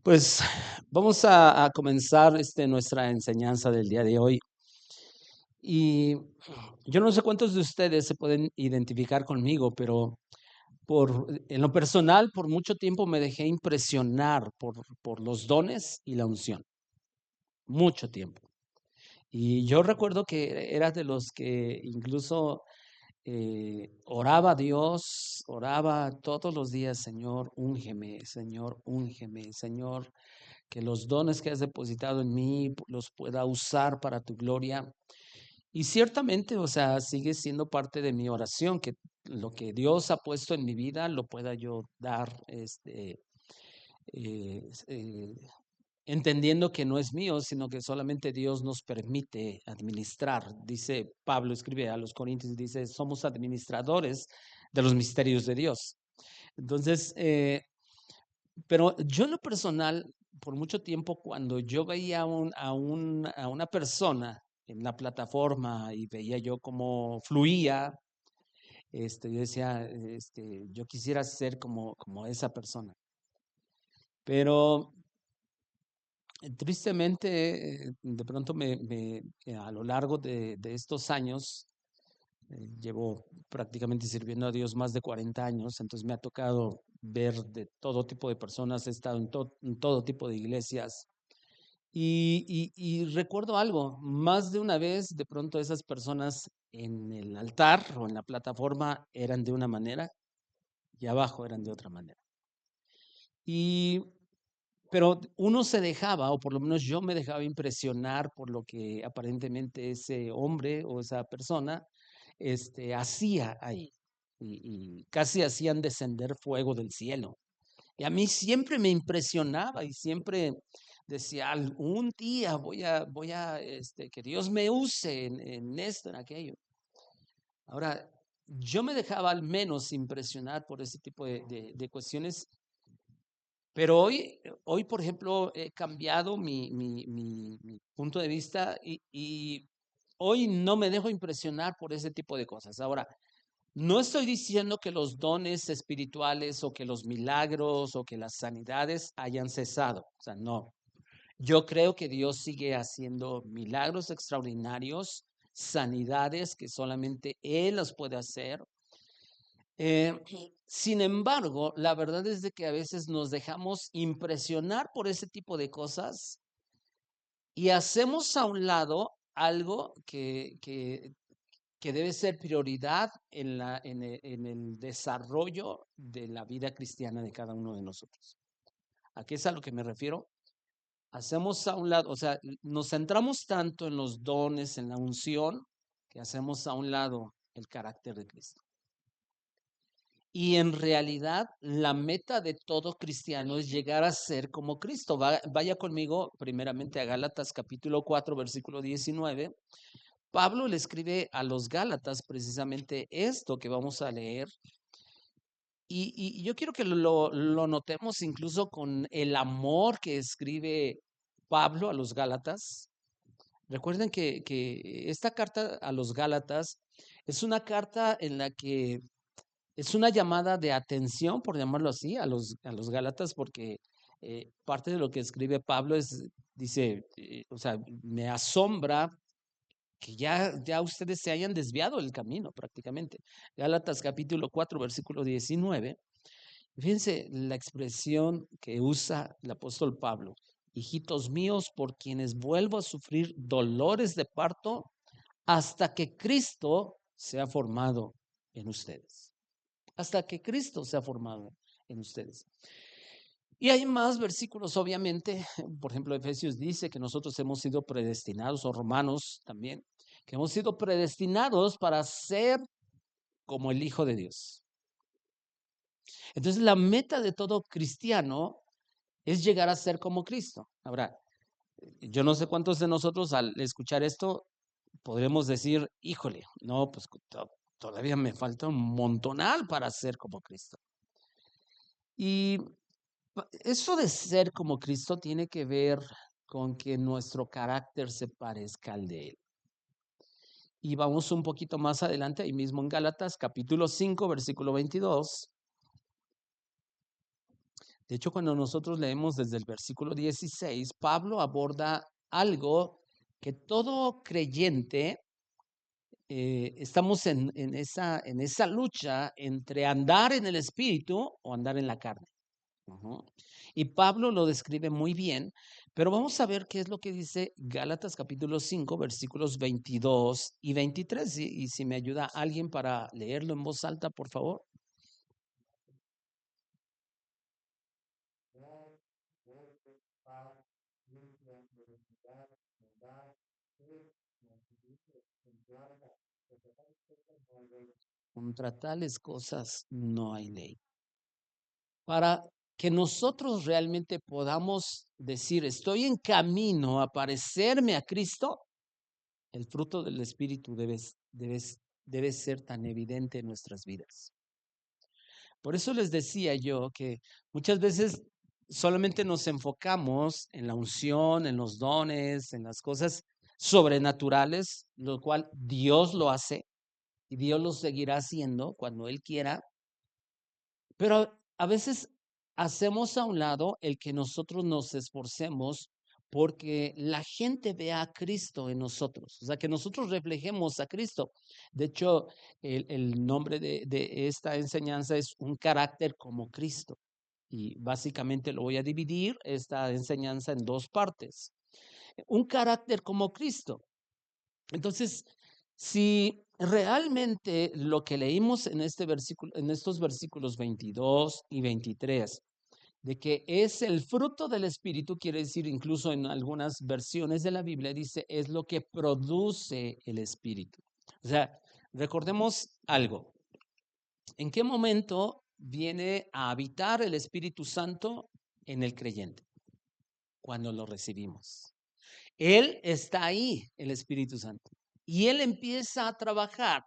Pues vamos a comenzar nuestra enseñanza del día de hoy. Y yo no sé cuántos de ustedes se pueden identificar conmigo, pero en lo personal, por mucho tiempo me dejé impresionar por los dones y la unción, mucho tiempo. Y yo recuerdo que era de los que incluso oraba a Dios, oraba todos los días, Señor, úngeme, Señor, que los dones que has depositado en mí los pueda usar para tu gloria. Y ciertamente, o sea, sigue siendo parte de mi oración, que lo que Dios ha puesto en mi vida lo pueda yo dar, eh, eh, entendiendo que no es mío, sino que solamente Dios nos permite administrar. Dice Pablo, escribe a los Corintios, dice, somos administradores de los misterios de Dios. Entonces, pero yo en lo personal, por mucho tiempo, cuando yo veía a una persona en la plataforma y veía yo cómo fluía, yo decía, yo quisiera ser como esa persona. Pero tristemente, de pronto a lo largo de estos años, llevo prácticamente sirviendo a Dios más de 40 años, entonces me ha tocado ver de todo tipo de personas, he estado en todo tipo de iglesias. Y recuerdo algo, más de una vez, de pronto esas personas en el altar o en la plataforma eran de una manera y abajo eran de otra manera. Y, pero uno se dejaba, o por lo menos yo me dejaba impresionar por lo que aparentemente ese hombre o esa persona hacía ahí. Y casi hacían descender fuego del cielo. Y a mí siempre me impresionaba y siempre decía, algún día que Dios me use en esto, en aquello. Ahora, yo me dejaba al menos impresionar por ese tipo de cuestiones, pero hoy, por ejemplo, he cambiado mi punto de vista y hoy no me dejo impresionar por ese tipo de cosas. Ahora, no estoy diciendo que los dones espirituales o que los milagros o que las sanidades hayan cesado. O sea, no. Yo creo que Dios sigue haciendo milagros extraordinarios, sanidades que solamente Él las puede hacer. Eh, Sin embargo, la verdad es de que a veces nos dejamos impresionar por ese tipo de cosas y hacemos a un lado algo que debe ser prioridad en el desarrollo de la vida cristiana de cada uno de nosotros. ¿A qué es a lo que me refiero? Hacemos a un lado, o sea, nos centramos tanto en los dones, en la unción, que hacemos a un lado el carácter de Cristo. Y en realidad, la meta de todo cristiano es llegar a ser como Cristo. Vaya conmigo primeramente a Gálatas capítulo 4, versículo 19. Pablo le escribe a los Gálatas precisamente esto que vamos a leer. Y yo quiero que lo notemos incluso con el amor que escribe Pablo a los Gálatas. Recuerden que esta carta a los Gálatas es una carta en la que es una llamada de atención, por llamarlo así, a los Gálatas, porque parte de lo que escribe Pablo dice, o sea, me asombra que ya ustedes se hayan desviado del camino prácticamente. Gálatas capítulo 4, versículo 19. Fíjense la expresión que usa el apóstol Pablo. Hijitos míos, por quienes vuelvo a sufrir dolores de parto hasta que Cristo sea formado en ustedes. Hasta que Cristo sea formado en ustedes. Y hay más versículos, obviamente. Por ejemplo, Efesios dice que nosotros hemos sido predestinados, o Romanos también, que hemos sido predestinados para ser como el Hijo de Dios. Entonces, la meta de todo cristiano es llegar a ser como Cristo. Ahora, yo no sé cuántos de nosotros al escuchar esto podremos decir, híjole, no, pues todavía me falta un montonal para ser como Cristo. Y eso de ser como Cristo tiene que ver con que nuestro carácter se parezca al de Él. Y vamos un poquito más adelante, ahí mismo en Gálatas, capítulo 5, versículo 22. De hecho, cuando nosotros leemos desde el versículo 16, Pablo aborda algo que todo creyente estamos en esa lucha entre andar en el espíritu o andar en la carne. Ujú. Y Pablo lo describe muy bien, pero vamos a ver qué es lo que dice Gálatas capítulo 5, versículos 22 y 23. Y si me ayuda alguien para leerlo en voz alta, por favor. Contra tales cosas no hay ley. Para que nosotros realmente podamos decir, estoy en camino a parecerme a Cristo, el fruto del Espíritu debe ser tan evidente en nuestras vidas. Por eso les decía yo que muchas veces solamente nos enfocamos en la unción, en los dones, en las cosas sobrenaturales, lo cual Dios lo hace y Dios lo seguirá haciendo cuando Él quiera, pero a veces hacemos a un lado el que nosotros nos esforcemos porque la gente vea a Cristo en nosotros, o sea, que nosotros reflejemos a Cristo. De hecho, el nombre de esta enseñanza es un carácter como Cristo. Y básicamente lo voy a dividir esta enseñanza en dos partes. Un carácter como Cristo. Entonces, si realmente lo que leímos en este versículo, en estos versículos 22 y 23, de que es el fruto del Espíritu, quiere decir, incluso en algunas versiones de la Biblia dice, es lo que produce el Espíritu. O sea, recordemos algo. ¿En qué momento viene a habitar el Espíritu Santo en el creyente? Cuando lo recibimos. Él está ahí, el Espíritu Santo. Y Él empieza a trabajar.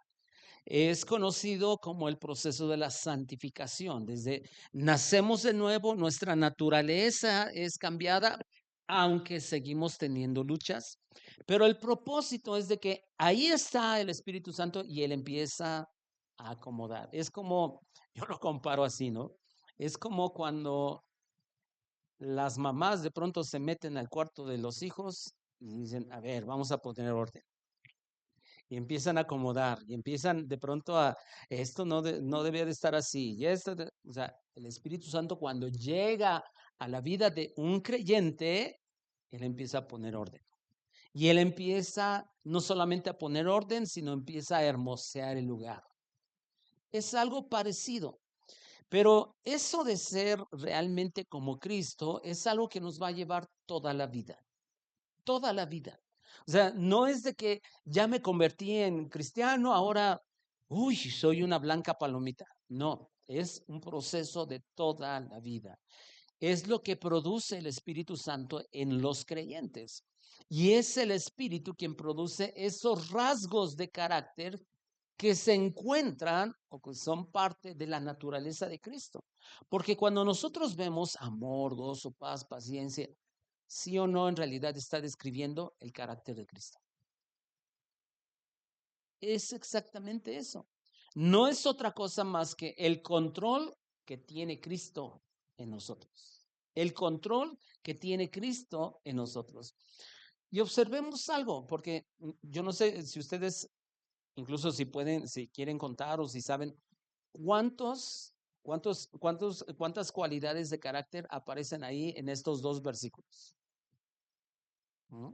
Es conocido como el proceso de la santificación. Desde nacemos de nuevo, nuestra naturaleza es cambiada, aunque seguimos teniendo luchas. Pero el propósito es de que ahí está el Espíritu Santo y Él empieza a acomodar. Es como, yo lo comparo así, ¿no? Es como cuando las mamás de pronto se meten al cuarto de los hijos y dicen, a ver, vamos a poner orden. Y empiezan a acomodar y empiezan de pronto a, esto no debía de estar así. Y esto, o sea, el Espíritu Santo cuando llega a la vida de un creyente, él empieza a poner orden. Y él empieza no solamente a poner orden, sino empieza a hermosear el lugar. Es algo parecido. Pero eso de ser realmente como Cristo es algo que nos va a llevar toda la vida, toda la vida. O sea, no es de que ya me convertí en cristiano, ahora, uy, soy una blanca palomita. No, es un proceso de toda la vida. Es lo que produce el Espíritu Santo en los creyentes. Y es el Espíritu quien produce esos rasgos de carácter que se encuentran o que son parte de la naturaleza de Cristo. Porque cuando nosotros vemos amor, gozo, paz, paciencia, sí o no en realidad está describiendo el carácter de Cristo. Es exactamente eso. No es otra cosa más que el control que tiene Cristo en nosotros. El control que tiene Cristo en nosotros. Y observemos algo, porque yo no sé si ustedes, incluso si pueden, si quieren contar o si saben, cuántas cualidades de carácter aparecen ahí en estos dos versículos. ¿Mm?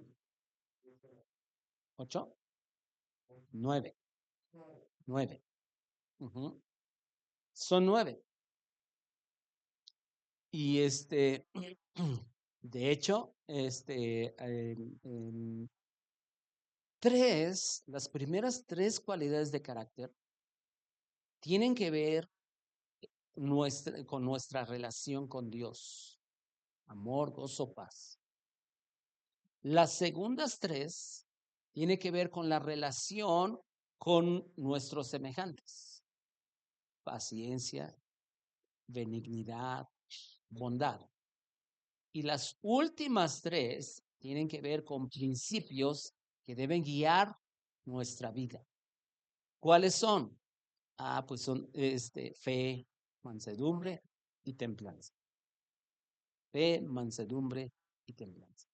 ¿8? 9. 9. Ujú. Son 9. Y de hecho, las primeras tres cualidades de carácter tienen que ver con nuestra relación con Dios. Amor, gozo, paz. Las segundas tres tienen que ver con la relación con nuestros semejantes. Paciencia, benignidad, bondad. Y las últimas tres tienen que ver con principios que deben guiar nuestra vida. ¿Cuáles son? Pues son fe, mansedumbre y templanza. fe, mansedumbre y templanza.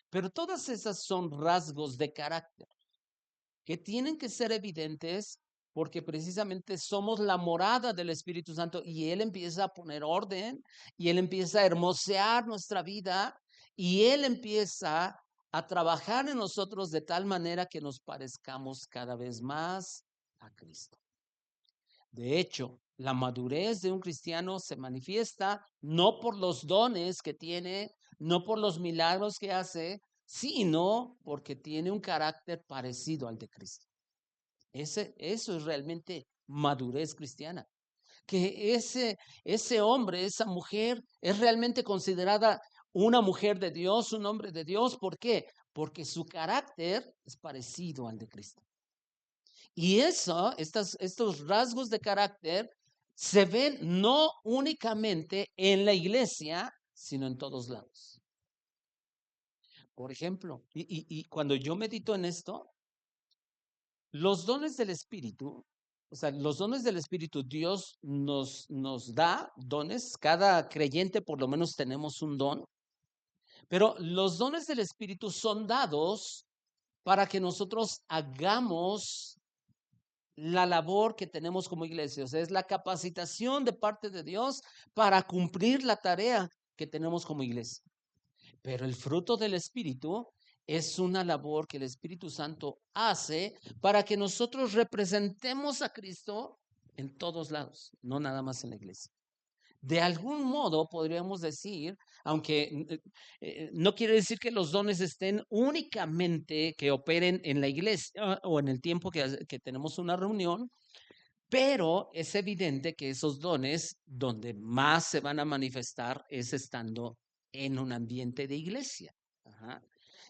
Pero todas esas son rasgos de carácter que tienen que ser evidentes porque precisamente somos la morada del Espíritu Santo y Él empieza a poner orden y Él empieza a hermosear nuestra vida y Él empieza a trabajar en nosotros de tal manera que nos parezcamos cada vez más a Cristo. De hecho, la madurez de un cristiano se manifiesta no por los dones que tiene, no por los milagros que hace, sino porque tiene un carácter parecido al de Cristo. Eso es realmente madurez cristiana. Que ese hombre, esa mujer, es realmente considerada una mujer de Dios, un hombre de Dios. ¿Por qué? Porque su carácter es parecido al de Cristo. Y estos rasgos de carácter se ven no únicamente en la iglesia, sino en todos lados. Por ejemplo, y cuando yo medito en esto, los dones del Espíritu, o sea, los dones del Espíritu, Dios nos da dones, cada creyente por lo menos tenemos un don, pero los dones del Espíritu son dados para que nosotros hagamos la labor que tenemos como iglesia, o sea, es la capacitación de parte de Dios para cumplir la tarea que tenemos como iglesia. Pero el fruto del Espíritu es una labor que el Espíritu Santo hace para que nosotros representemos a Cristo en todos lados, no nada más en la iglesia. De algún modo podríamos decir, aunque no quiere decir que los dones estén únicamente que operen en la iglesia o en el tiempo que tenemos una reunión, pero es evidente que esos dones donde más se van a manifestar es estando en un ambiente de iglesia. Ajá.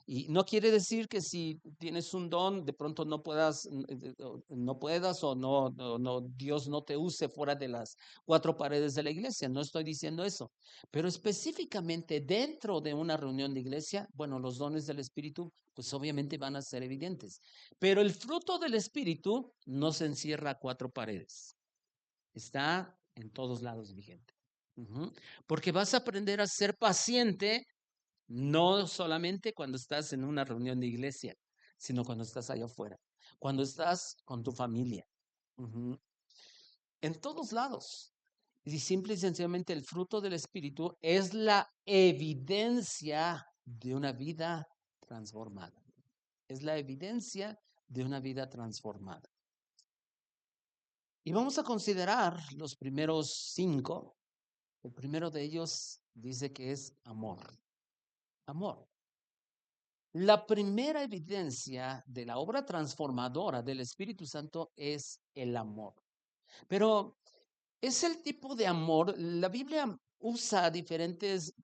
Y no quiere decir que si tienes un don, de pronto no puedas o no, Dios no te use fuera de las cuatro paredes de la iglesia. No estoy diciendo eso. Pero específicamente dentro de una reunión de iglesia, bueno, los dones del Espíritu, pues obviamente van a ser evidentes. Pero el fruto del Espíritu no se encierra a cuatro paredes. Está en todos lados vigente. Porque vas a aprender a ser paciente no solamente cuando estás en una reunión de iglesia, sino cuando estás allá afuera, cuando estás con tu familia, en todos lados. Y simple y sencillamente el fruto del Espíritu es la evidencia de una vida transformada. Es la evidencia de una vida transformada. Y vamos a considerar los primeros 5. El primero de ellos dice que es amor. Amor. La primera evidencia de la obra transformadora del Espíritu Santo es el amor. Pero es el tipo de amor, la Biblia usa diferentes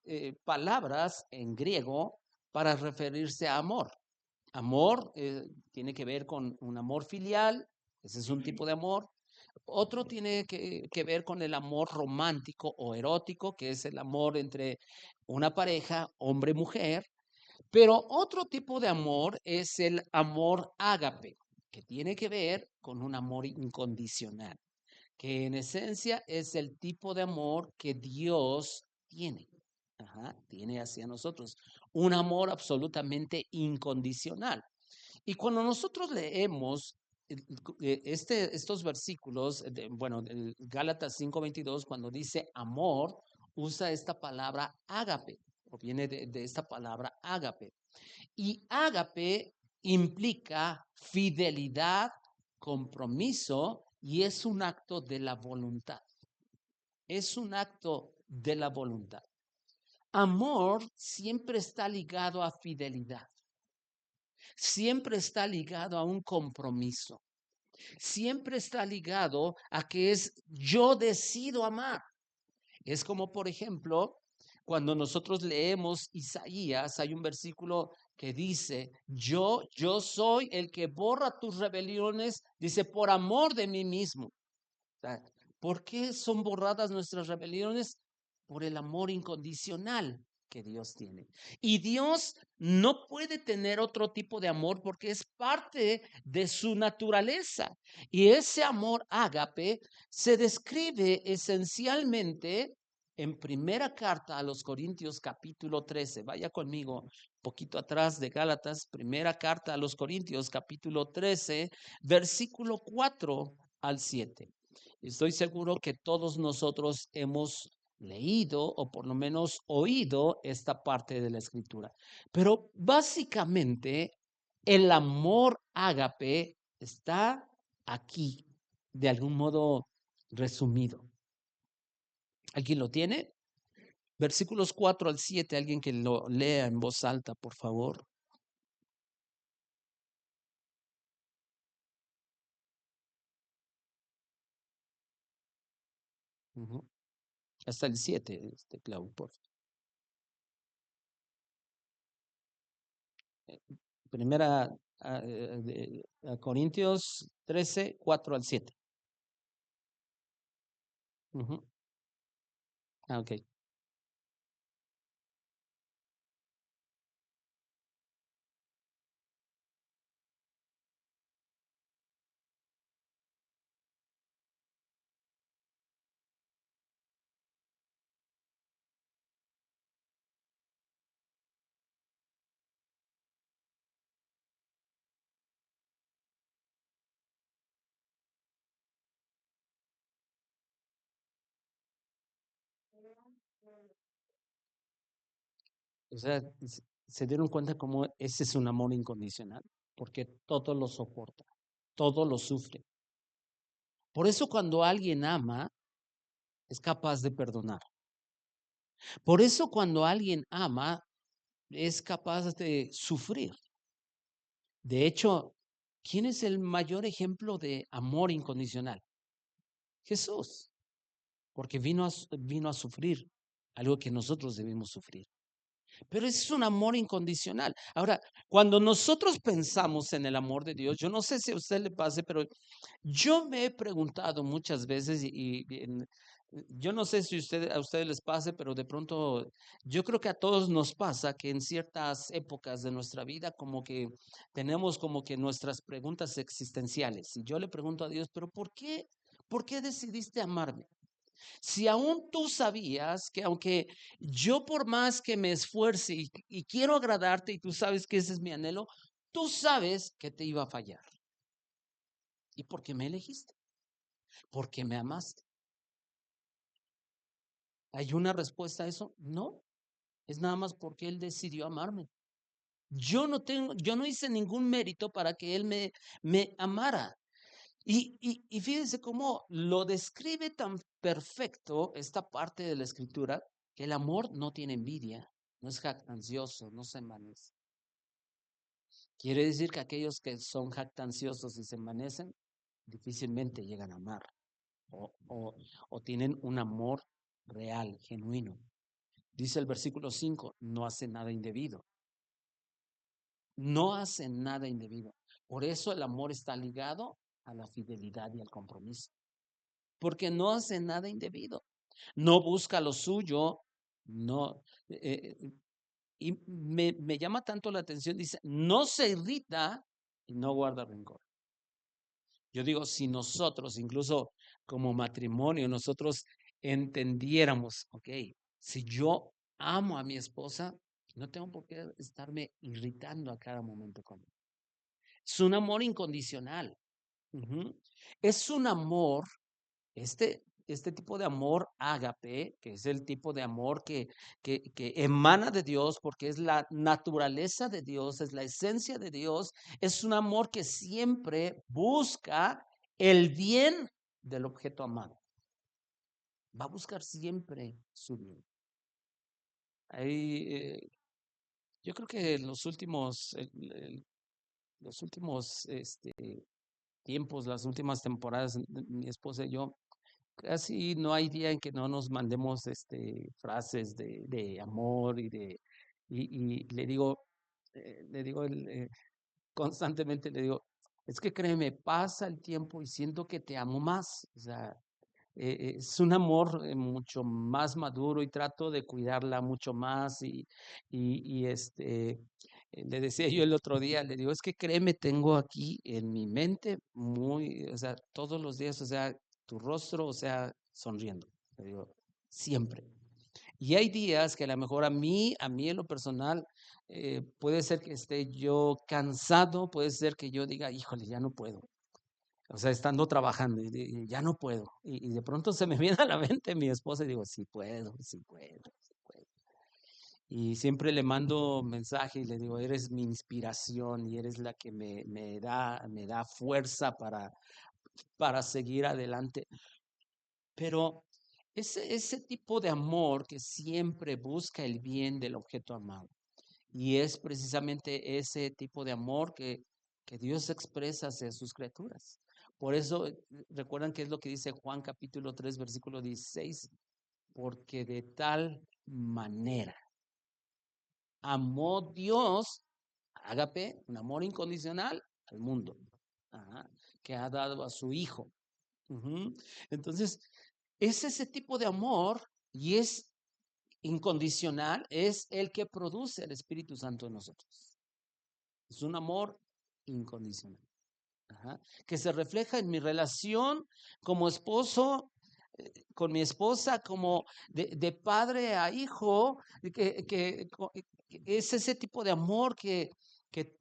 palabras en griego para referirse a amor. Amor tiene que ver con un amor filial, ese es un tipo de amor. Otro tiene que ver con el amor romántico o erótico, que es el amor entre una pareja, hombre-mujer. Pero otro tipo de amor es el amor ágape, que tiene que ver con un amor incondicional, que en esencia es el tipo de amor que Dios tiene. Tiene hacia nosotros un amor absolutamente incondicional. Y cuando nosotros leemos estos versículos, bueno, el Gálatas 5:22, cuando dice amor, usa esta palabra ágape, o viene de esta palabra ágape. Y ágape implica fidelidad, compromiso y es un acto de la voluntad. Es un acto de la voluntad. Amor siempre está ligado a fidelidad. Siempre está ligado a un compromiso. Siempre está ligado a que es yo decido amar. Es como, por ejemplo, cuando nosotros leemos Isaías, hay un versículo que dice, yo soy el que borra tus rebeliones, dice, por amor de mí mismo. O sea, ¿por qué son borradas nuestras rebeliones? Por el amor incondicional que Dios tiene. Y Dios no puede tener otro tipo de amor porque es parte de su naturaleza. Y ese amor ágape se describe esencialmente en primera carta a los Corintios capítulo 13, vaya conmigo un poquito atrás de Gálatas, primera carta a los Corintios capítulo 13, versículo 4 al 7. Estoy seguro que todos nosotros hemos leído o por lo menos oído esta parte de la escritura, pero básicamente el amor ágape está aquí, de algún modo resumido. ¿Alguien lo tiene? Versículos 4 al 7, alguien que lo lea en voz alta, por favor. Ujú. Hasta el 7, Clau, por primera Corintios 13, 4 al 7. Ujú. Ok. O sea, se dieron cuenta cómo ese es un amor incondicional, porque todo lo soporta, todo lo sufre. Por eso cuando alguien ama, es capaz de perdonar. Por eso cuando alguien ama, es capaz de sufrir. De hecho, ¿quién es el mayor ejemplo de amor incondicional? Jesús, porque vino a sufrir algo que nosotros debemos sufrir. Pero ese es un amor incondicional. Ahora, cuando nosotros pensamos en el amor de Dios, yo no sé si a usted le pase, pero yo me he preguntado muchas veces yo no sé si a ustedes les pase, pero de pronto yo creo que a todos nos pasa que en ciertas épocas de nuestra vida como que tenemos como que nuestras preguntas existenciales. Y yo le pregunto a Dios, pero ¿por qué? ¿Por qué decidiste amarme? Si aún tú sabías que aunque yo por más que me esfuerce y quiero agradarte y tú sabes que ese es mi anhelo, tú sabes que te iba a fallar. ¿Y por qué me elegiste? ¿Por qué me amaste? ¿Hay una respuesta a eso? No, es nada más porque Él decidió amarme. Yo no hice ningún mérito para que Él me amara. Y fíjense cómo lo describe tan perfecto esta parte de la escritura, que el amor no tiene envidia, no es jactancioso, no se envanece. Quiere decir que aquellos que son jactanciosos y se envanecen, difícilmente llegan a amar o, o, o tienen un amor real, genuino. Dice el versículo 5, no hace nada indebido. No hace nada indebido. Por eso el amor está ligado a la fidelidad y al compromiso. Porque no hace nada indebido. No busca lo suyo, no. Y me llama tanto la atención, dice, no se irrita y no guarda rencor. Yo digo, si nosotros, incluso como matrimonio, nosotros entendiéramos, ok, si yo amo a mi esposa, no tengo por qué estarme irritando a cada momento con ella. Es un amor incondicional. Ujú. Es un amor, este tipo de amor ágape, que es el tipo de amor que emana de Dios, porque es la naturaleza de Dios, es la esencia de Dios, es un amor que siempre busca el bien del objeto amado. Va a buscar siempre su bien. Ahí, yo creo que en los últimos tiempos, las últimas temporadas, mi esposa y yo, casi no hay día en que no nos mandemos frases de amor y le digo constantemente, le digo, es que créeme, pasa el tiempo y siento que te amo más. O sea, es un amor mucho más maduro y trato de cuidarla mucho más le decía yo el otro día, le digo, es que créeme, tengo aquí en mi mente o sea, todos los días, o sea, tu rostro, o sea, sonriendo, le digo, siempre. Y hay días que a lo mejor a mí en lo personal, puede ser que esté yo cansado, puede ser que yo diga, híjole, ya no puedo. O sea, estando trabajando, y ya no puedo. Y de pronto se me viene a la mente mi esposa y digo, sí puedo, sí puedo, sí puedo. Y siempre le mando mensaje y le digo, eres mi inspiración y eres la que me da fuerza para seguir adelante. Pero ese tipo de amor que siempre busca el bien del objeto amado. Y es precisamente ese tipo de amor que Dios expresa hacia sus criaturas. Por eso, recuerdan qué es lo que dice Juan capítulo 3 versículo 16, porque de tal manera amó Dios, ágape, un amor incondicional al mundo, ajá, que ha dado a su Hijo. Ujú. Entonces, es ese tipo de amor y es incondicional, es el que produce el Espíritu Santo en nosotros. Es un amor incondicional, ajá, que se refleja en mi relación como esposo, con mi esposa, como de padre a hijo, que es ese tipo de amor que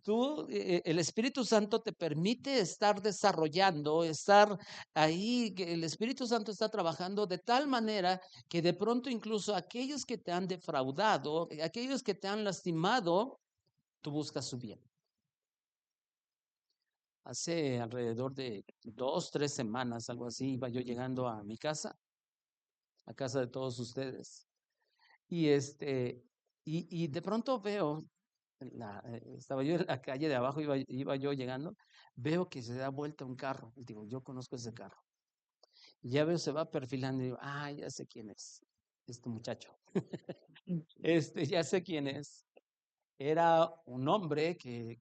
tú, el Espíritu Santo te permite estar desarrollando, estar ahí, que el Espíritu Santo está trabajando de tal manera que de pronto incluso aquellos que te han defraudado, aquellos que te han lastimado, tú buscas su bien. Hace alrededor de 2, 3 semanas, algo así, iba yo llegando a mi casa, a casa de todos ustedes. Y y de pronto veo, estaba yo en la calle de abajo, iba yo llegando, veo que se da vuelta un carro. Y digo, yo conozco ese carro. Y ya veo, se va perfilando y digo, ah, ya sé quién es, este muchacho. Ya sé quién es. Era un hombre que,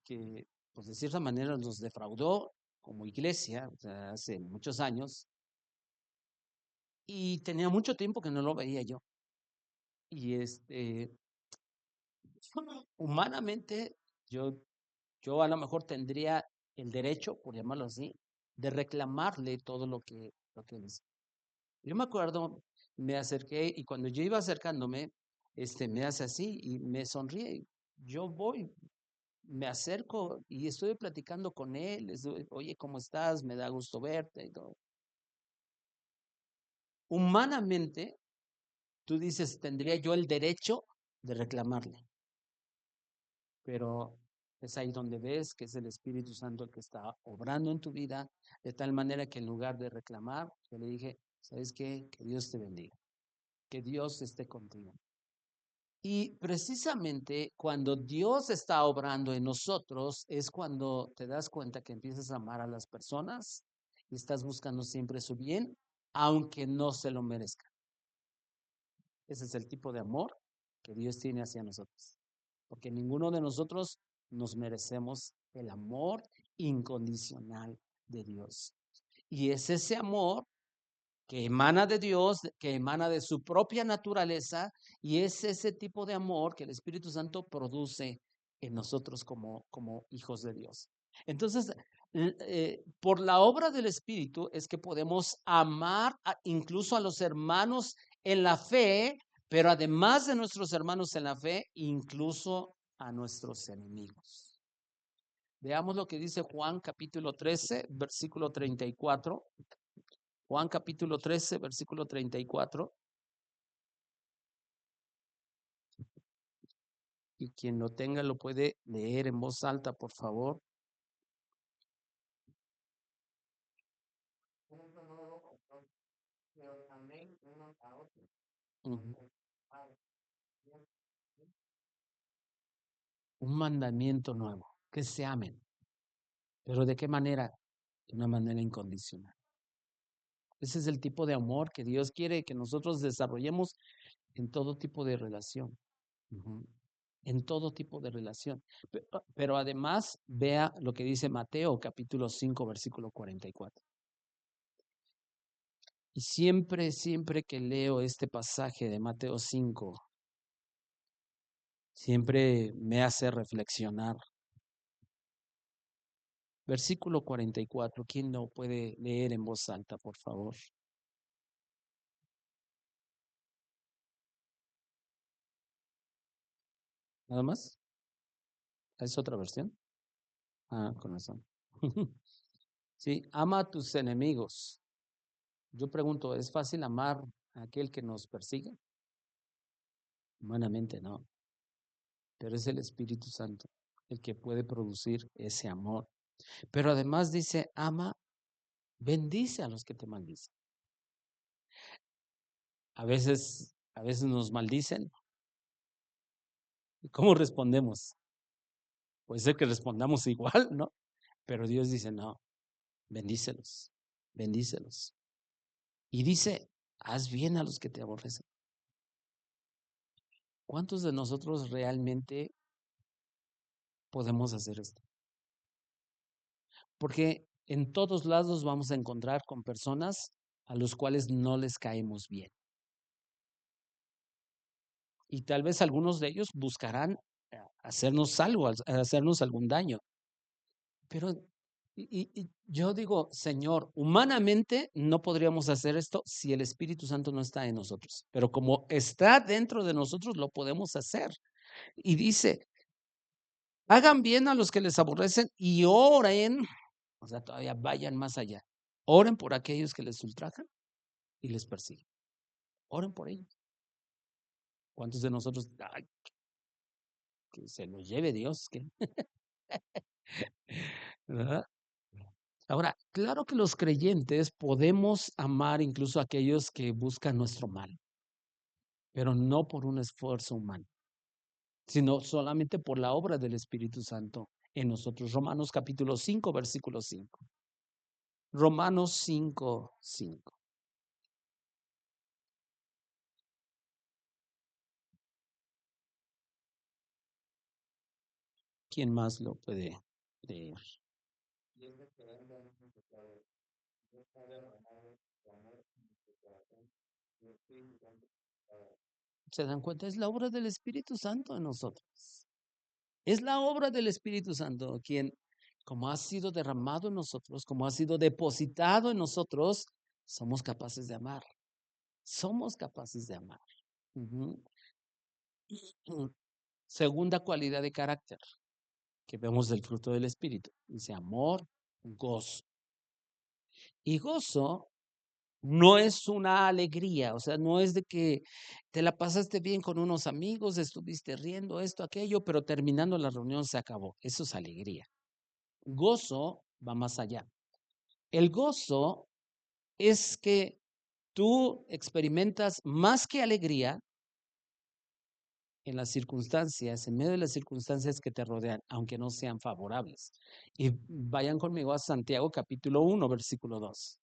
pues de cierta manera nos defraudó como iglesia, o sea, hace muchos años, y tenía mucho tiempo que no lo veía yo. Y humanamente, yo, yo a lo mejor tendría el derecho, por llamarlo así, de reclamarle todo lo que él hizo. Yo me acuerdo, me acerqué y cuando yo iba acercándome, me hace así y me sonríe. Yo voy, me acerco y estoy platicando con él. Oye, ¿cómo estás? Me da gusto verte y todo. Humanamente, tú dices, tendría yo el derecho de reclamarle, pero es ahí donde ves que es el Espíritu Santo el que está obrando en tu vida, de tal manera que en lugar de reclamar, yo le dije, ¿sabes qué? Que Dios te bendiga, que Dios esté contigo. Y precisamente cuando Dios está obrando en nosotros es cuando te das cuenta que empiezas a amar a las personas y estás buscando siempre su bien, aunque no se lo merezca. Ese es el tipo de amor que Dios tiene hacia nosotros. Porque ninguno de nosotros nos merecemos el amor incondicional de Dios. Y es ese amor que emana de Dios, que emana de su propia naturaleza, y es ese tipo de amor que el Espíritu Santo produce en nosotros como hijos de Dios. Entonces, por la obra del Espíritu es que podemos amar incluso a los hermanos en la fe, pero además de nuestros hermanos en la fe, incluso a nuestros enemigos. Veamos lo que dice Juan capítulo 13, versículo 34. Juan capítulo 13, versículo 34. Y quien lo tenga lo puede leer en voz alta, por favor. Ujú. Un mandamiento nuevo, que se amen. ¿Pero de qué manera? De una manera incondicional. Ese es el tipo de amor que Dios quiere que nosotros desarrollemos en todo tipo de relación. Ujú. En todo tipo de relación. Pero además, vea lo que dice Mateo capítulo 5 versículo 44. Y siempre, siempre que leo este pasaje de Mateo 5, siempre me hace reflexionar. Versículo 44, ¿quién lo puede leer en voz alta, por favor? ¿Nada más? ¿Es otra versión? Ah, con razón. Sí, ama a tus enemigos. Yo pregunto, ¿es fácil amar a aquel que nos persigue? Humanamente no, pero es el Espíritu Santo el que puede producir ese amor. Pero además dice, ama, bendice a los que te maldicen. A veces nos maldicen. ¿Y cómo respondemos? Puede ser que respondamos igual, ¿no? Pero Dios dice, no, bendícelos, bendícelos. Y dice, haz bien a los que te aborrecen. ¿Cuántos de nosotros realmente podemos hacer esto? Porque en todos lados vamos a encontrar con personas a los cuales no les caemos bien. Y tal vez algunos de ellos buscarán hacernos algo, hacernos algún daño. Pero y yo digo, Señor, humanamente no podríamos hacer esto si el Espíritu Santo no está en nosotros. Pero como está dentro de nosotros, lo podemos hacer. Y dice, hagan bien a los que les aborrecen y oren, o sea, todavía vayan más allá. Oren por aquellos que les ultrajan y les persiguen. Oren por ellos. ¿Cuántos de nosotros, ay, que se los lleve Dios? ¿Verdad? Ahora, claro que los creyentes podemos amar incluso a aquellos que buscan nuestro mal, pero no por un esfuerzo humano, sino solamente por la obra del Espíritu Santo en nosotros. Romanos capítulo 5, versículo 5. Romanos 5, 5. ¿Quién más lo puede leer? ¿Se dan cuenta? Es la obra del Espíritu Santo en nosotros. Es la obra del Espíritu Santo quien, como ha sido derramado en nosotros, como ha sido depositado en nosotros, somos capaces de amar. Somos capaces de amar. Ujú. Segunda cualidad de carácter que vemos del fruto del Espíritu. Dice amor, gozo. Y gozo no es una alegría, o sea, no es de que te la pasaste bien con unos amigos, estuviste riendo, esto, aquello, pero terminando la reunión se acabó. Eso es alegría. Gozo va más allá. El gozo es que tú experimentas más que alegría en las circunstancias, en medio de las circunstancias que te rodean, aunque no sean favorables. Y vayan conmigo a Santiago capítulo 1, versículo 2.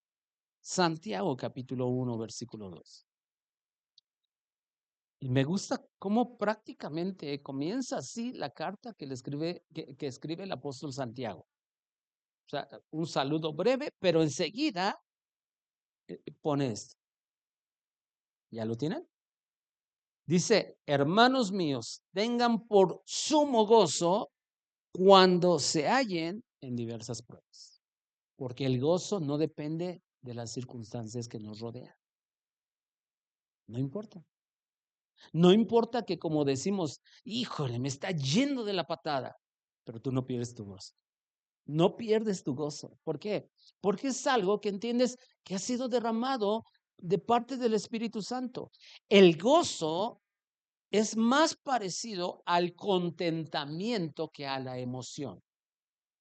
Santiago capítulo 1, versículo 2. Y me gusta cómo prácticamente comienza así la carta que le escribe, que escribe el apóstol Santiago. O sea, un saludo breve, pero enseguida pone esto. ¿Ya lo tienen? Dice, hermanos míos, tengan por sumo gozo cuando se hallen en diversas pruebas, porque el gozo no depende de las circunstancias que nos rodean. No importa. No importa que como decimos, híjole, me está yendo de la patada, pero tú no pierdes tu gozo. No pierdes tu gozo. ¿Por qué? Porque es algo que entiendes que ha sido derramado de parte del Espíritu Santo. El gozo es más parecido al contentamiento que a la emoción.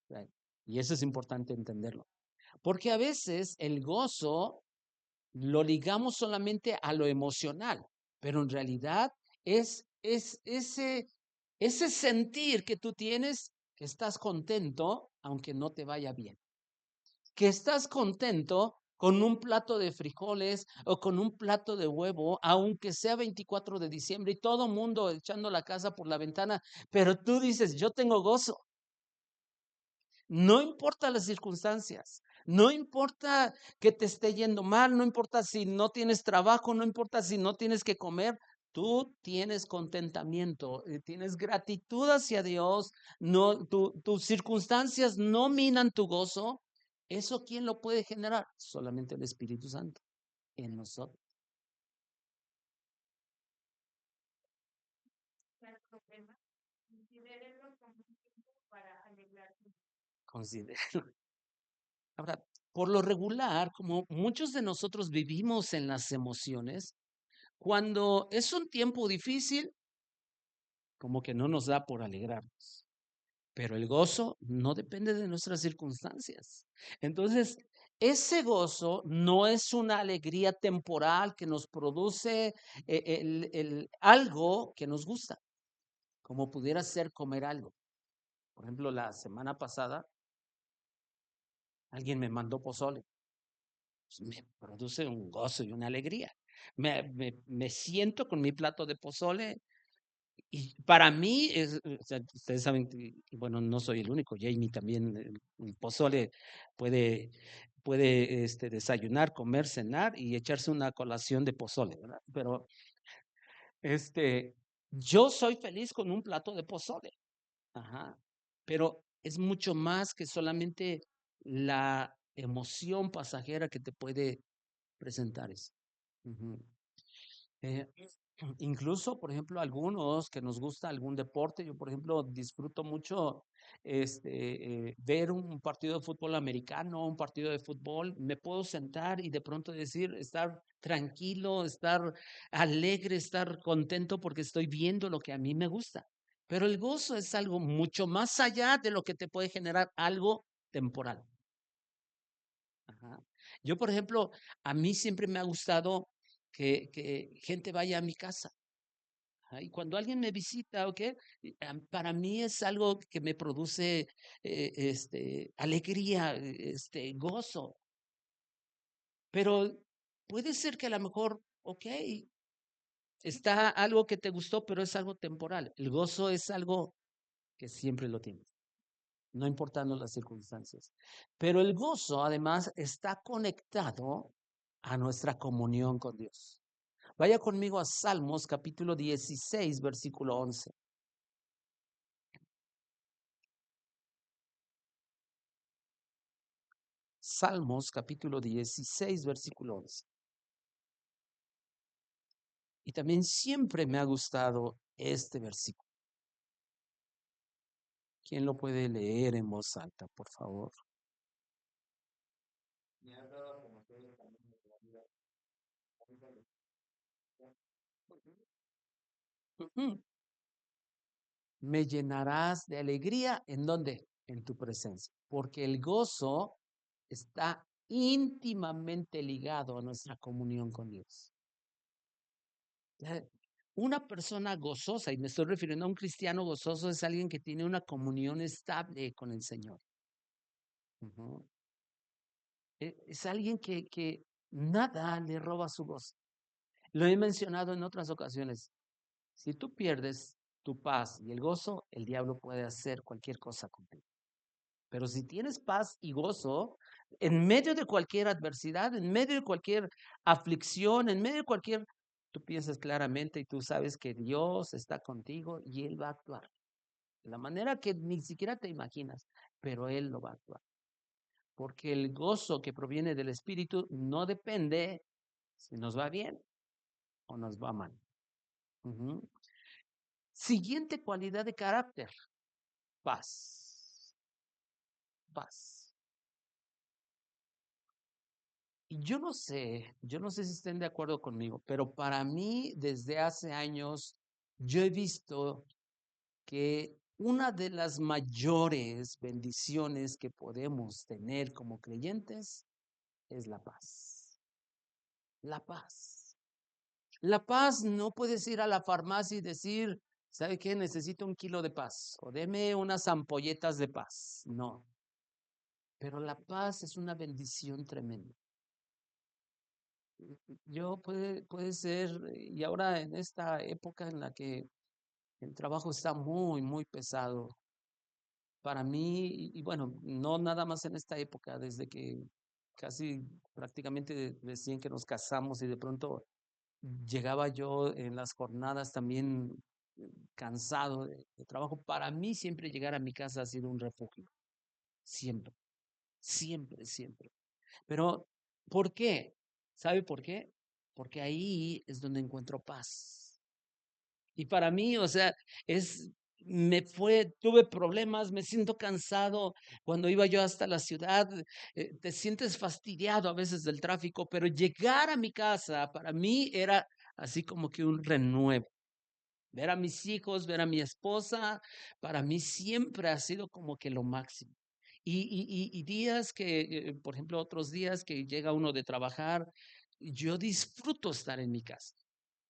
Right? Y eso es importante entenderlo. Porque a veces el gozo lo ligamos solamente a lo emocional, pero en realidad es ese sentir que tú tienes que estás contento aunque no te vaya bien, que estás contento con un plato de frijoles o con un plato de huevo, aunque sea 24 de diciembre y todo mundo echando la casa por la ventana, pero tú dices, yo tengo gozo. No importa las circunstancias, no importa que te esté yendo mal, no importa si no tienes trabajo, no importa si no tienes que comer, tú tienes contentamiento, tienes gratitud hacia Dios, no, tus circunstancias no minan tu gozo. ¿Eso quién lo puede generar? Solamente el Espíritu Santo en nosotros. Considero. Ahora, por lo regular, como muchos de nosotros vivimos en las emociones, cuando es un tiempo difícil, como que no nos da por alegrarnos. Pero el gozo no depende de nuestras circunstancias. Entonces, ese gozo no es una alegría temporal que nos produce algo que nos gusta, como pudiera ser comer algo. Por ejemplo, la semana pasada alguien me mandó pozole. Pues, me produce un gozo y una alegría. Me siento con mi plato de pozole. Y para mí, o sea, ustedes saben que, bueno, no soy el único, Jamie también, el pozole puede, puede desayunar, comer, cenar y echarse una colación de pozole, ¿verdad? Pero este, yo soy feliz con un plato de pozole, ajá, pero es mucho más que solamente la emoción pasajera que te puede presentar eso. Ujú. Eh, Incluso, por ejemplo, algunos que nos gusta algún deporte, yo por ejemplo disfruto mucho ver un partido de fútbol americano, un partido de fútbol, me puedo sentar y de pronto decir, estar tranquilo, estar alegre, estar contento porque estoy viendo lo que a mí me gusta. Pero el gozo es algo mucho más allá de lo que te puede generar algo temporal. Ajá. Yo, por ejemplo, a mí siempre me ha gustado que gente vaya a mi casa. Ajá, y cuando alguien me visita, ¿ok? Para mí es algo que me produce alegría, gozo. Pero puede ser que a lo mejor, ok, está algo que te gustó, pero es algo temporal. El gozo es algo que siempre lo tienes, no importando las circunstancias. Pero el gozo, además, está conectado a nuestra comunión con Dios. Vaya conmigo a Salmos capítulo 16, versículo 11. Salmos capítulo 16, versículo 11. Y también siempre me ha gustado este versículo. ¿Quién lo puede leer en voz alta, por favor? Ujú. Me llenarás de alegría. ¿En dónde? En tu presencia. Porque el gozo está íntimamente ligado a nuestra comunión con Dios. Una persona gozosa, y me estoy refiriendo a un cristiano gozoso, es alguien que tiene una comunión estable con el Señor. Ujú. Es alguien que nada le roba su gozo. Lo he mencionado en otras ocasiones. Si tú pierdes tu paz y el gozo, el diablo puede hacer cualquier cosa contigo. Pero si tienes paz y gozo, en medio de cualquier adversidad, en medio de cualquier aflicción, en medio de cualquier, tú piensas claramente y tú sabes que Dios está contigo y Él va a actuar. De la manera que ni siquiera te imaginas, pero Él lo va a actuar. Porque el gozo que proviene del Espíritu no depende si nos va bien o nos va mal. Ujú. Siguiente cualidad de carácter, paz. Paz. Y yo no sé si estén de acuerdo conmigo, pero para mí desde hace años yo he visto que una de las mayores bendiciones que podemos tener como creyentes es la paz. La paz. La paz no puedes ir a la farmacia y decir, ¿sabe qué? Necesito 1 kilo de paz o deme unas ampolletas de paz. No, pero la paz es una bendición tremenda. Puede ser, y ahora en esta época en la que el trabajo está muy, muy pesado, para mí, y bueno, no nada más en esta época, desde que casi prácticamente recién que nos casamos y de pronto llegaba yo en las jornadas también cansado de trabajo, para mí siempre llegar a mi casa ha sido un refugio, siempre, siempre, siempre. Pero, ¿por qué? ¿Sabe por qué? Porque ahí es donde encuentro paz. Y para mí, o sea, es tuve problemas, me siento cansado. Cuando iba yo hasta la ciudad, te sientes fastidiado a veces del tráfico, pero llegar a mi casa para mí era así como que un renuevo. Ver a mis hijos, ver a mi esposa, para mí siempre ha sido como que lo máximo. Y días que, por ejemplo, otros días que llega uno de trabajar, yo disfruto estar en mi casa.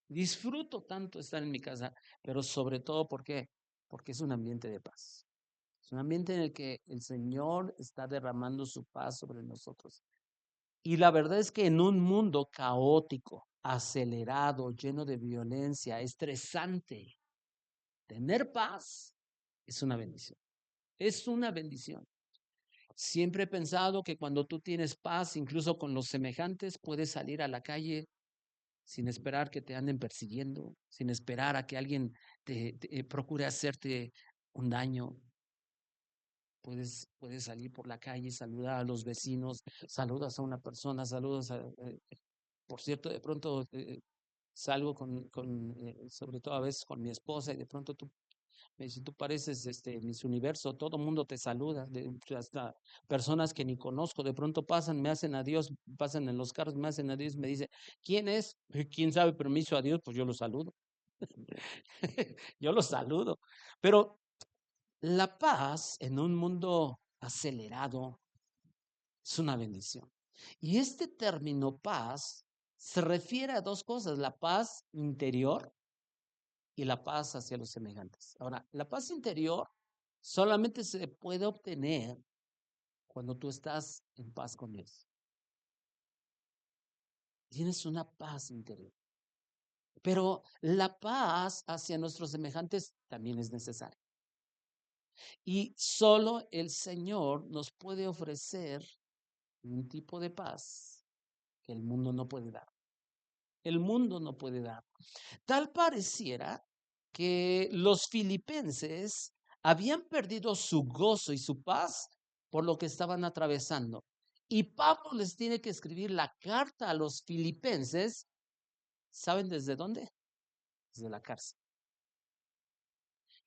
Disfruto tanto estar en mi casa, pero sobre todo, ¿por qué? Porque es un ambiente de paz. Es un ambiente en el que el Señor está derramando su paz sobre nosotros. Y la verdad es que en un mundo caótico, acelerado, lleno de violencia, estresante, tener paz es una bendición. Es una bendición. Siempre he pensado que cuando tú tienes paz, incluso con los semejantes, puedes salir a la calle sin esperar que te anden persiguiendo, sin esperar a que alguien te procure hacerte un daño. Puedes salir por la calle, saludar a los vecinos, saludas a una persona, por cierto, de pronto salgo sobre todo a veces con mi esposa y de pronto me dice, tú pareces Miss Universo, todo el mundo te saluda, hasta personas que ni conozco, de pronto pasan, me hacen adiós, pasan en los carros, me hacen adiós, me dice, ¿quién es? ¿Quién sabe? Pero me hizo adiós, pues yo lo saludo. Yo lo saludo. Pero la paz en un mundo acelerado es una bendición. Y este término paz se refiere a dos cosas, la paz interior y la paz hacia los semejantes. Ahora, la paz interior solamente se puede obtener cuando tú estás en paz con Dios. Tienes una paz interior. Pero la paz hacia nuestros semejantes también es necesaria. Y solo el Señor nos puede ofrecer un tipo de paz que el mundo no puede dar. El mundo no puede dar. Tal pareciera que los filipenses habían perdido su gozo y su paz por lo que estaban atravesando. Y Pablo les tiene que escribir la carta a los filipenses. ¿Saben desde dónde? Desde la cárcel.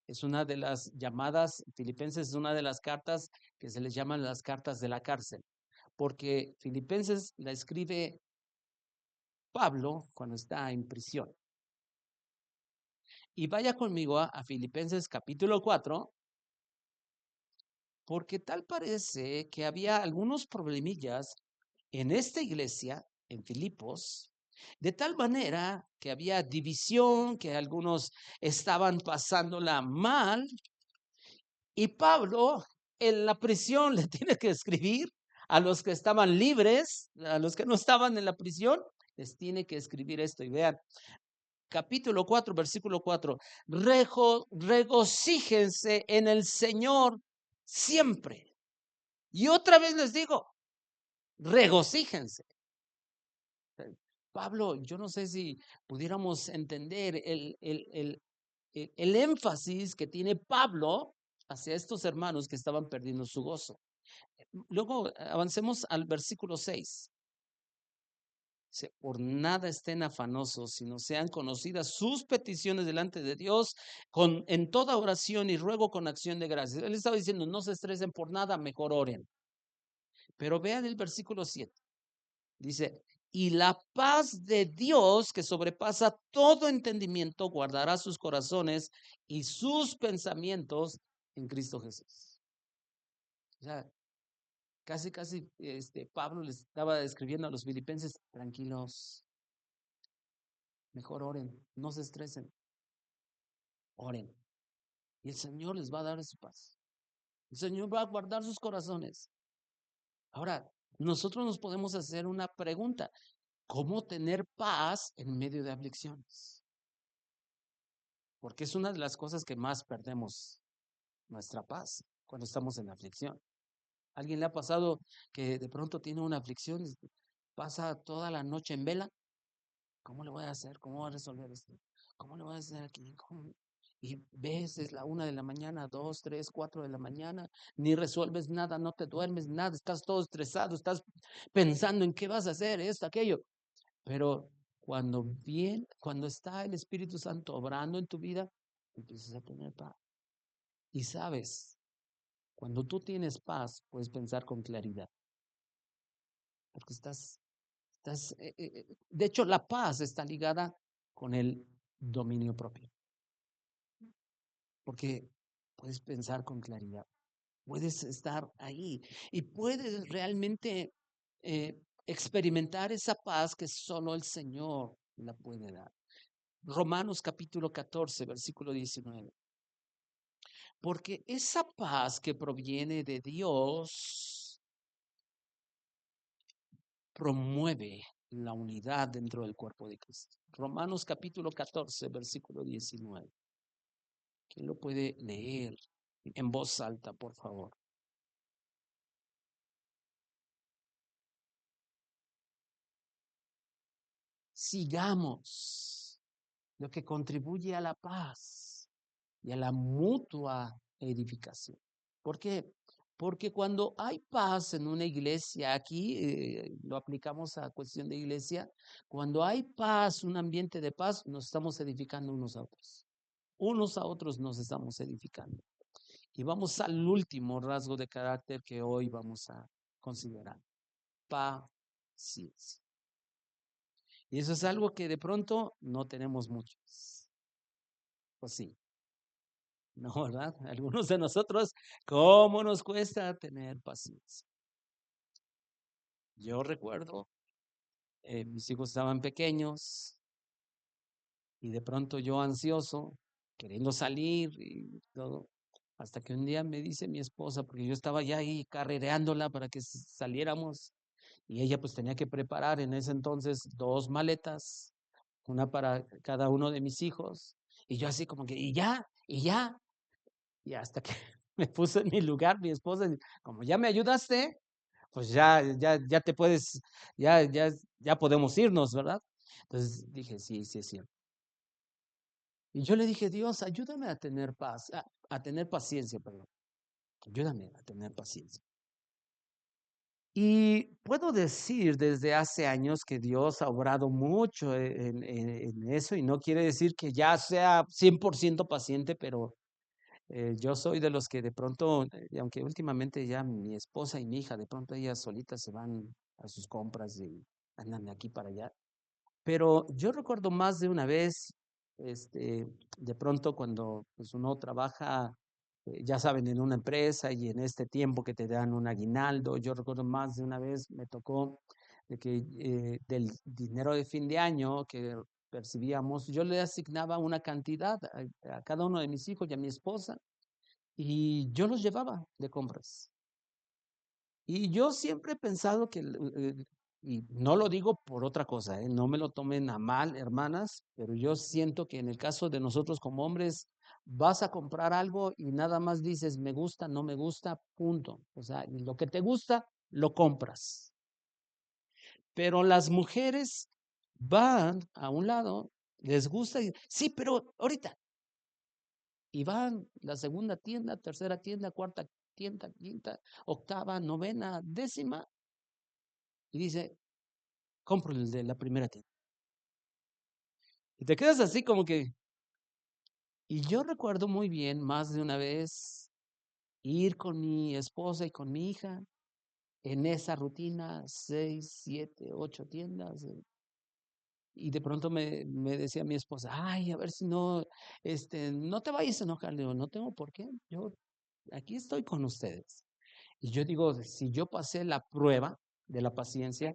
Es una de las llamadas, Filipenses es una de las cartas que se les llaman las cartas de la cárcel, porque Filipenses la escribe Pablo cuando está en prisión. Y vaya conmigo a Filipenses capítulo 4, porque tal parece que había algunos problemillas en esta iglesia, en Filipos, de tal manera que había división, que algunos estaban pasándola mal, y Pablo en la prisión le tiene que escribir a los que estaban libres, a los que no estaban en la prisión, les tiene que escribir esto. Y vean, capítulo 4, versículo 4, regocíjense en el Señor siempre. Y otra vez les digo, regocíjense. Pablo, yo no sé si pudiéramos entender el énfasis que tiene Pablo hacia estos hermanos que estaban perdiendo su gozo. Luego avancemos al versículo 6. Dice, por nada estén afanosos, sino sean conocidas sus peticiones delante de Dios en toda oración y ruego con acción de gracias. Él estaba diciendo, no se estresen por nada, mejor oren. Pero vean el versículo 7. Dice, y la paz de Dios que sobrepasa todo entendimiento guardará sus corazones y sus pensamientos en Cristo Jesús. O sea, casi, Pablo les estaba escribiendo a los filipenses, tranquilos, mejor oren, no se estresen, oren. Y el Señor les va a dar su paz. El Señor va a guardar sus corazones. Ahora, nosotros nos podemos hacer una pregunta. ¿Cómo tener paz en medio de aflicciones? Porque es una de las cosas que más perdemos, nuestra paz, cuando estamos en aflicción. ¿Alguien le ha pasado que de pronto tiene una aflicción y pasa toda la noche en vela? ¿Cómo le voy a hacer? ¿Cómo voy a resolver esto? ¿Cómo le voy a hacer aquí? Y ves, es la 1 de la mañana, 2, 3, 4 de la mañana, ni resuelves nada, no te duermes nada, estás todo estresado, estás pensando en qué vas a hacer, esto, aquello. Pero cuando está el Espíritu Santo obrando en tu vida, empiezas a tener paz. Y sabes, cuando tú tienes paz, puedes pensar con claridad, porque de hecho, la paz está ligada con el dominio propio, porque puedes pensar con claridad, puedes estar ahí y puedes realmente experimentar esa paz que solo el Señor la puede dar. Romanos capítulo 14, versículo 19. Porque esa paz que proviene de Dios promueve la unidad dentro del cuerpo de Cristo. Romanos capítulo 14, versículo 19. ¿Quién lo puede leer en voz alta, por favor? Sigamos lo que contribuye a la paz y a la mutua edificación. ¿Por qué? Porque cuando hay paz en una iglesia, aquí lo aplicamos a cuestión de iglesia, cuando hay paz, un ambiente de paz, nos estamos edificando unos a otros. Unos a otros nos estamos edificando. Y vamos al último rasgo de carácter que hoy vamos a considerar. Paciencia. Y eso es algo que de pronto no tenemos muchos. Pues sí, no, ¿verdad? Algunos de nosotros, ¿cómo nos cuesta tener paciencia? Yo recuerdo, mis hijos estaban pequeños y de pronto yo ansioso, queriendo salir y todo, hasta que un día me dice mi esposa, porque yo estaba ya ahí carrereándola para que saliéramos y ella pues tenía que preparar en ese entonces 2 maletas, una para cada uno de mis hijos, y yo así como que, y hasta que me puso en mi lugar mi esposa, como ya me ayudaste, pues ya te puedes, ya podemos irnos, ¿verdad? Entonces dije, sí, sí es cierto. Y yo le dije, Dios, ayúdame a tener paz, a tener paciencia, perdón. Ayúdame a tener paciencia. Y puedo decir desde hace años que Dios ha obrado mucho en eso y no quiere decir que ya sea 100% paciente, pero yo soy de los que de pronto, y aunque últimamente ya mi esposa y mi hija, de pronto ellas solitas se van a sus compras y andan de aquí para allá. Pero yo recuerdo más de una vez, de pronto cuando pues uno trabaja, ya saben, en una empresa y en este tiempo que te dan un aguinaldo, yo recuerdo más de una vez me tocó de que del dinero de fin de año que percibíamos, yo le asignaba una cantidad a cada uno de mis hijos y a mi esposa y yo los llevaba de compras. Y yo siempre he pensado que, y no lo digo por otra cosa, no me lo tomen a mal, hermanas, pero yo siento que en el caso de nosotros como hombres, vas a comprar algo y nada más dices, me gusta, no me gusta, punto. O sea, lo que te gusta, lo compras. Pero las mujeres van a un lado, les gusta, y, sí, pero ahorita, y van la segunda tienda, tercera tienda, cuarta tienda, quinta, octava, novena, décima, y dice, compro el de la primera tienda. Y te quedas así como que, y yo recuerdo muy bien más de una vez ir con mi esposa y con mi hija en esa rutina, 6, 7, 8 tiendas. Y de pronto me decía mi esposa, ay, a ver si no, no te vayas a enojar. Le digo, no tengo por qué, yo aquí estoy con ustedes. Y yo digo, si yo pasé la prueba de la paciencia,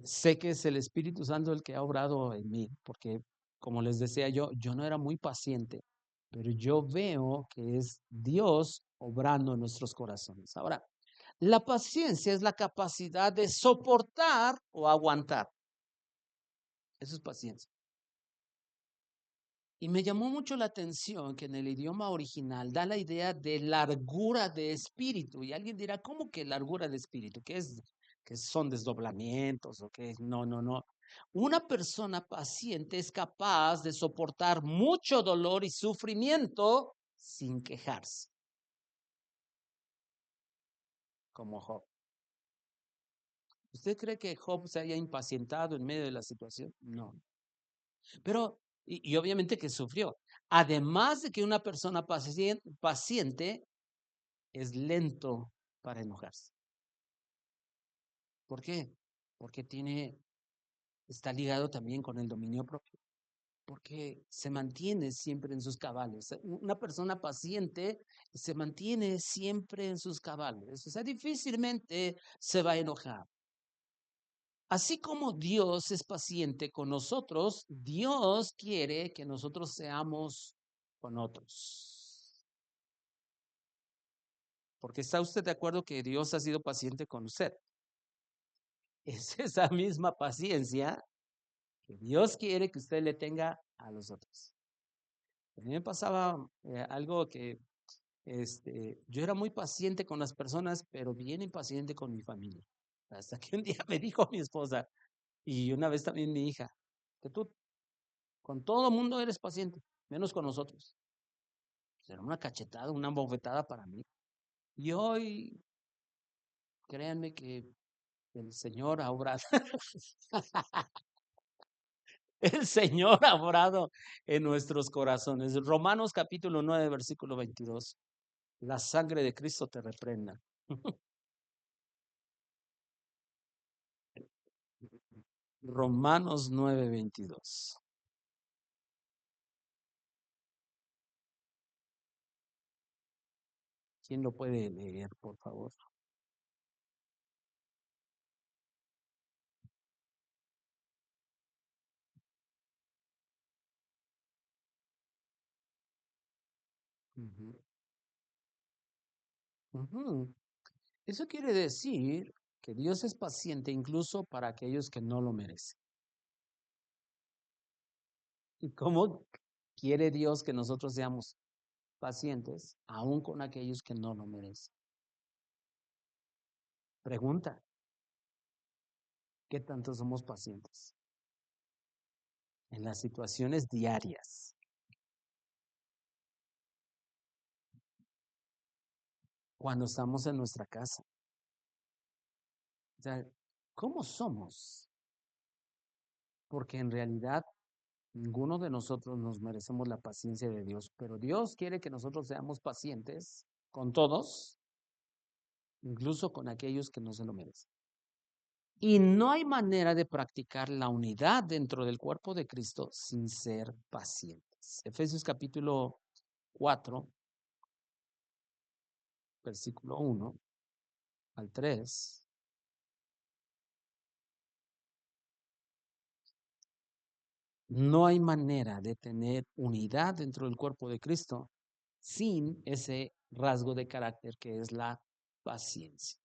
sé que es el Espíritu Santo el que ha obrado en mí, porque como les decía yo no era muy paciente, pero yo veo que es Dios obrando en nuestros corazones. Ahora, la paciencia es la capacidad de soportar o aguantar. Eso es paciencia. Y me llamó mucho la atención que en el idioma original da la idea de largura de espíritu. Y alguien dirá, ¿cómo que largura de espíritu? ¿Qué es? ¿Que son desdoblamientos o qué? No, no, no. Una persona paciente es capaz de soportar mucho dolor y sufrimiento sin quejarse, como Job. ¿Usted cree que Job se haya impacientado en medio de la situación? No. Pero, y obviamente que sufrió. Además de que una persona paciente es lento para enojarse. ¿Por qué? Porque está ligado también con el dominio propio. Porque se mantiene siempre en sus cabales. Una persona paciente se mantiene siempre en sus cabales. O sea, difícilmente se va a enojar. Así como Dios es paciente con nosotros, Dios quiere que nosotros seamos con otros. Porque ¿está usted de acuerdo que Dios ha sido paciente con usted? Es esa misma paciencia que Dios quiere que usted le tenga a los otros. A mí me pasaba algo que yo era muy paciente con las personas, pero bien impaciente con mi familia. Hasta que un día me dijo mi esposa, y una vez también mi hija, que tú con todo el mundo eres paciente, menos con nosotros. Era una cachetada, una bofetada para mí. Y hoy, créanme que el Señor ha obrado. El Señor ha obrado en nuestros corazones. Romanos capítulo 9, versículo 22. La sangre de Cristo te reprenda. Romanos 9, 22. ¿Quién lo puede leer, por favor? Ujú. Ujú. Eso quiere decir que Dios es paciente incluso para aquellos que no lo merecen. ¿Y cómo quiere Dios que nosotros seamos pacientes, aún con aquellos que no lo merecen? Pregunta, ¿qué tanto somos pacientes en las situaciones diarias? Cuando estamos en nuestra casa. O sea, ¿cómo somos? Porque en realidad ninguno de nosotros nos merecemos la paciencia de Dios, pero Dios quiere que nosotros seamos pacientes con todos, incluso con aquellos que no se lo merecen. Y no hay manera de practicar la unidad dentro del cuerpo de Cristo sin ser pacientes. Efesios capítulo 4, versículo 1 al 3. No hay manera de tener unidad dentro del cuerpo de Cristo sin ese rasgo de carácter que es la paciencia.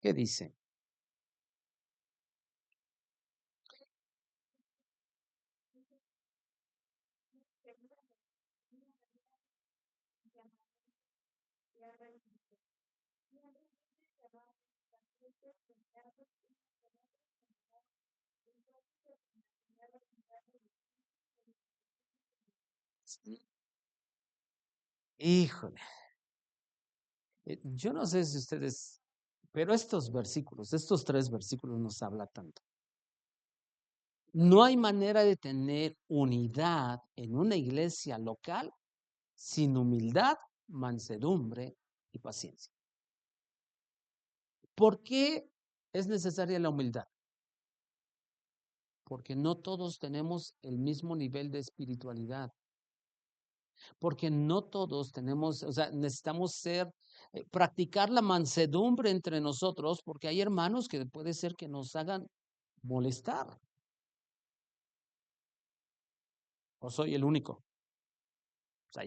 ¿Qué dice? Híjole, yo no sé si ustedes, pero estos 3 versículos nos habla tanto. No hay manera de tener unidad en una iglesia local sin humildad, mansedumbre y paciencia. ¿Por qué es necesaria la humildad? Porque no todos tenemos el mismo nivel de espiritualidad. Porque no todos tenemos, o sea, necesitamos practicar la mansedumbre entre nosotros, porque hay hermanos que puede ser que nos hagan molestar. O soy el único. O sea,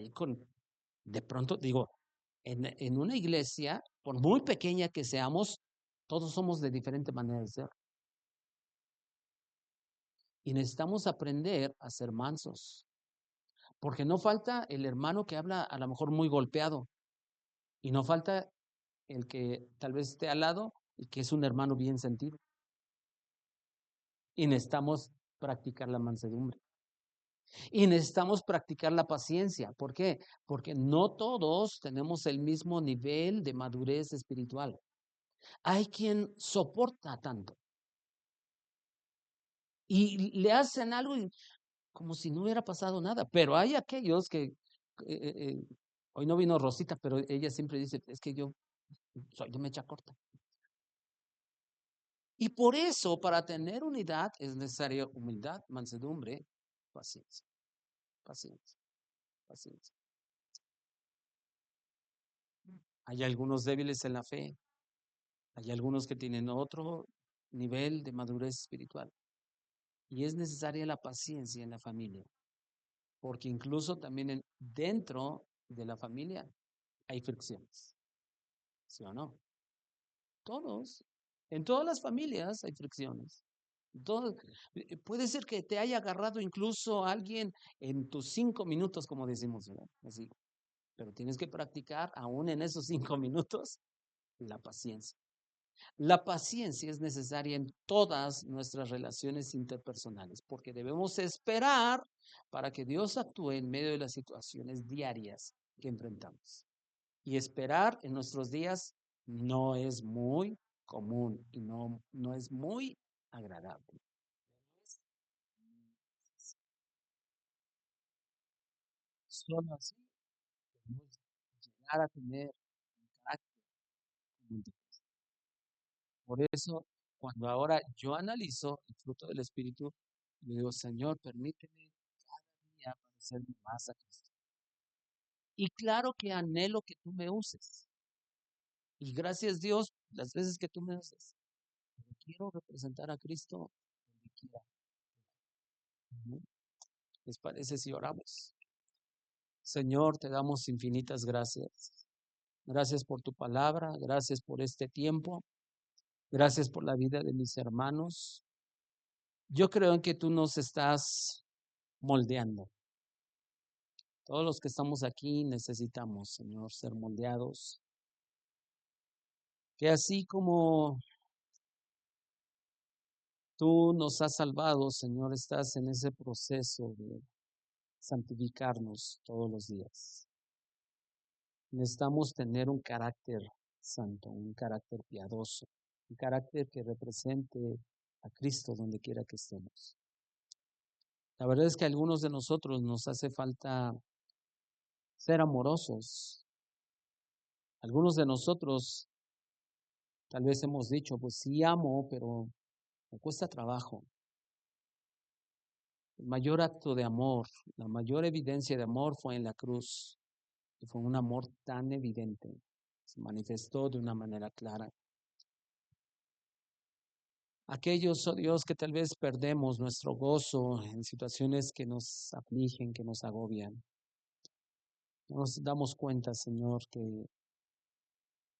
de pronto digo, en una iglesia, por muy pequeña que seamos, todos somos de diferente manera de ser. Y necesitamos aprender a ser mansos. Porque no falta el hermano que habla a lo mejor muy golpeado. Y no falta el que tal vez esté al lado y que es un hermano bien sentido. Y necesitamos practicar la mansedumbre. Y necesitamos practicar la paciencia. ¿Por qué? Porque no todos tenemos el mismo nivel de madurez espiritual. Hay quien soporta tanto. y le hacen algo como si no hubiera pasado nada. Pero hay aquellos que, hoy no vino Rosita, pero ella siempre dice, es que yo soy de mecha corta. Y por eso, para tener unidad, es necesaria humildad, mansedumbre, paciencia, paciencia, paciencia. Hay algunos débiles en la fe, hay algunos que tienen otro nivel de madurez espiritual. Y es necesaria la paciencia en la familia, porque incluso también dentro de la familia hay fricciones, ¿sí o no? Todos, en todas las familias hay fricciones. Puede ser que te haya agarrado incluso alguien en tus 5 minutos, como decimos, ¿verdad? Así, pero tienes que practicar aún en esos 5 minutos la paciencia. La paciencia es necesaria en todas nuestras relaciones interpersonales, porque debemos esperar para que Dios actúe en medio de las situaciones diarias que enfrentamos. Y esperar en nuestros días no es muy común y no es muy agradable. Solo así podemos llegar a tener un carácter como el de Cristo. Por eso, cuando ahora yo analizo el fruto del Espíritu, le digo, Señor, permíteme cada día parecerme más a Cristo. Y claro que anhelo que tú me uses. Y gracias Dios, las veces que tú me uses. Pero quiero representar a Cristo donde quiera. ¿No? ¿Les parece si oramos? Señor, te damos infinitas gracias. Gracias por tu palabra, gracias por este tiempo, gracias por la vida de mis hermanos. Yo creo en que tú nos estás moldeando. Todos los que estamos aquí necesitamos, Señor, ser moldeados. Que así como tú nos has salvado, Señor, estás en ese proceso de santificarnos todos los días. Necesitamos tener un carácter santo, un carácter piadoso, un carácter que represente a Cristo donde quiera que estemos. La verdad es que a algunos de nosotros nos hace falta ser amorosos. Algunos de nosotros tal vez hemos dicho, pues sí amo, pero me cuesta trabajo. El mayor acto de amor, la mayor evidencia de amor fue en la cruz. Y fue un amor tan evidente, se manifestó de una manera clara. Aquellos, oh Dios, que tal vez perdemos nuestro gozo en situaciones que nos afligen, que nos agobian. Nos damos cuenta, Señor, que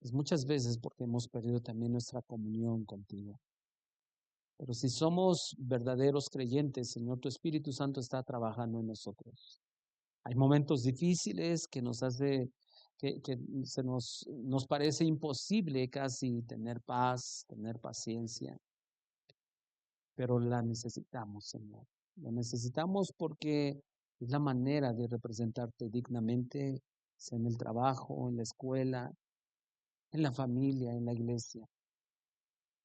es muchas veces porque hemos perdido también nuestra comunión contigo. Pero si somos verdaderos creyentes, Señor, tu Espíritu Santo está trabajando en nosotros. Hay momentos difíciles que nos hace, que nos parece imposible casi tener paz, tener paciencia, pero la necesitamos, Señor. La necesitamos porque es la manera de representarte dignamente, sea en el trabajo, en la escuela, en la familia, en la iglesia.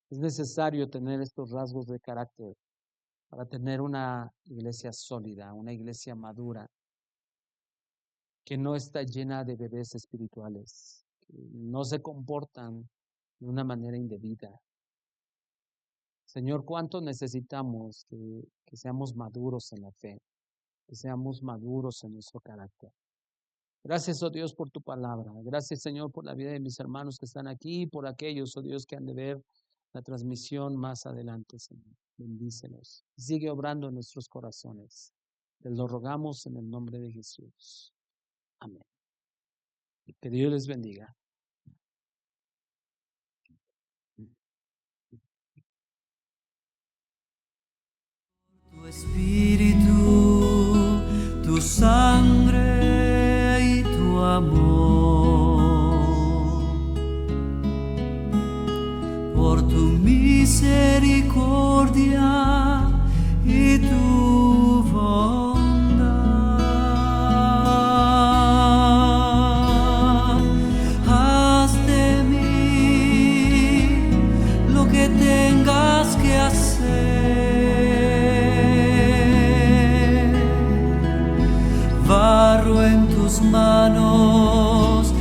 Es necesario tener estos rasgos de carácter para tener una iglesia sólida, una iglesia madura, que no está llena de bebés espirituales, que no se comportan de una manera indebida. Señor, ¿cuánto necesitamos que seamos maduros en la fe, que seamos maduros en nuestro carácter? Gracias, oh Dios, por tu palabra. Gracias, Señor, por la vida de mis hermanos que están aquí y por aquellos, oh Dios, que han de ver la transmisión más adelante, Señor. Bendícelos. Sigue obrando en nuestros corazones. Te lo rogamos en el nombre de Jesús. Amén. Que Dios les bendiga. Tu espíritu, tu sangre y tu amor, por tu misericordia y tu bondad. Haz de mí lo que tengas que hacer. en tus manos